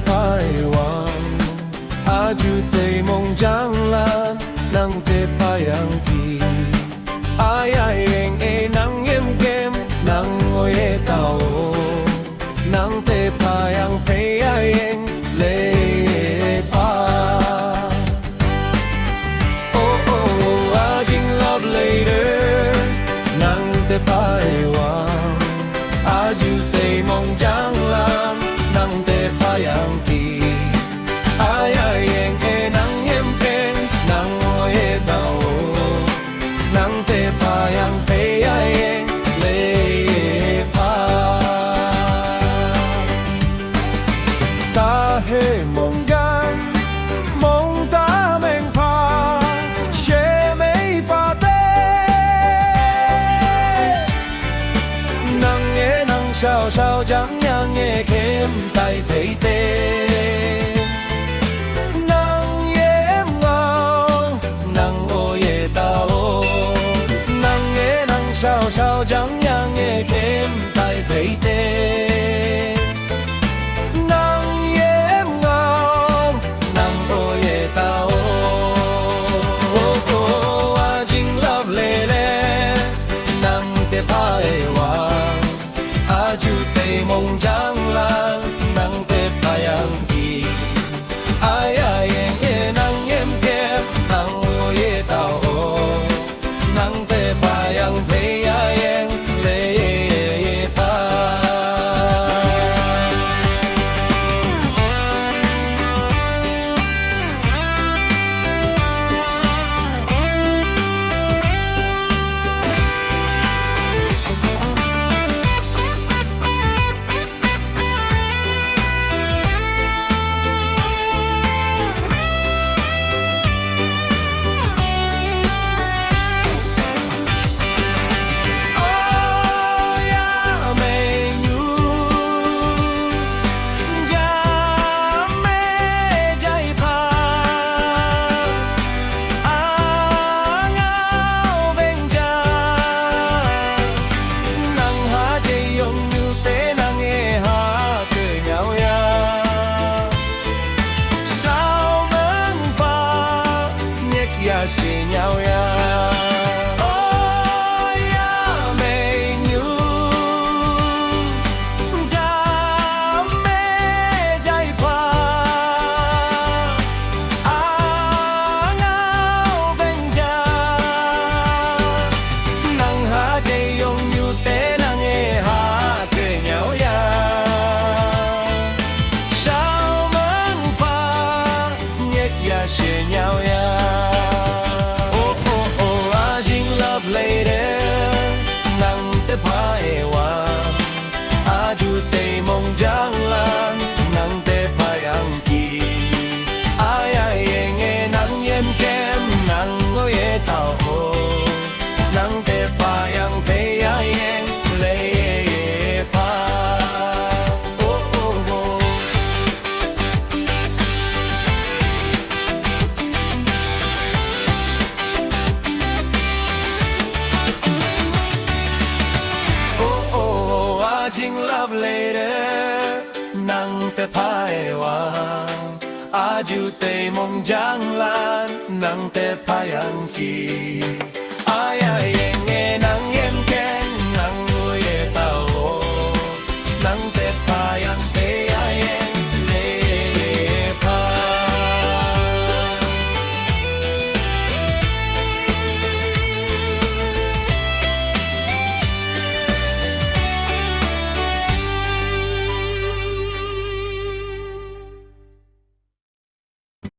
paiwang aju te mong janglan nang te payangki ai ai eng e nang yem kem nang oye tao nang te payang pe ai eng le pa oh oh ajing love later nang te paiwang aju te mong janglan nang te payangki ai ai eng e nang yem kem nang oye tao nang te payang pe ai eng le pa ta he mong gan mong ta meng pa she mei pa te nang e nang sao sao chẳng yang e kem tai pei te sao sao chẳng yang nghe kem tai vây tê nang yếm ngang nang oye tao ajing love lele nang te pai wang aju te mong jang lan nang te payang ki ai ai eng nang yếm kem nang oye tao nang te payang pe xì nhau ya ôi ya mê nhu cha mê dây pha ngao bên cha nang ha dây yong nhu té nang e ha kề nhau ya sao mến pa nhét ya xì nhau ya nang te paiwang aju te mong janglan nang te payang ki ai ai eng e nang yem kem nang oye tao nang te payang pe ai eng le pa ajing love later nang te paiwang aju te mong janglan nang te payang ki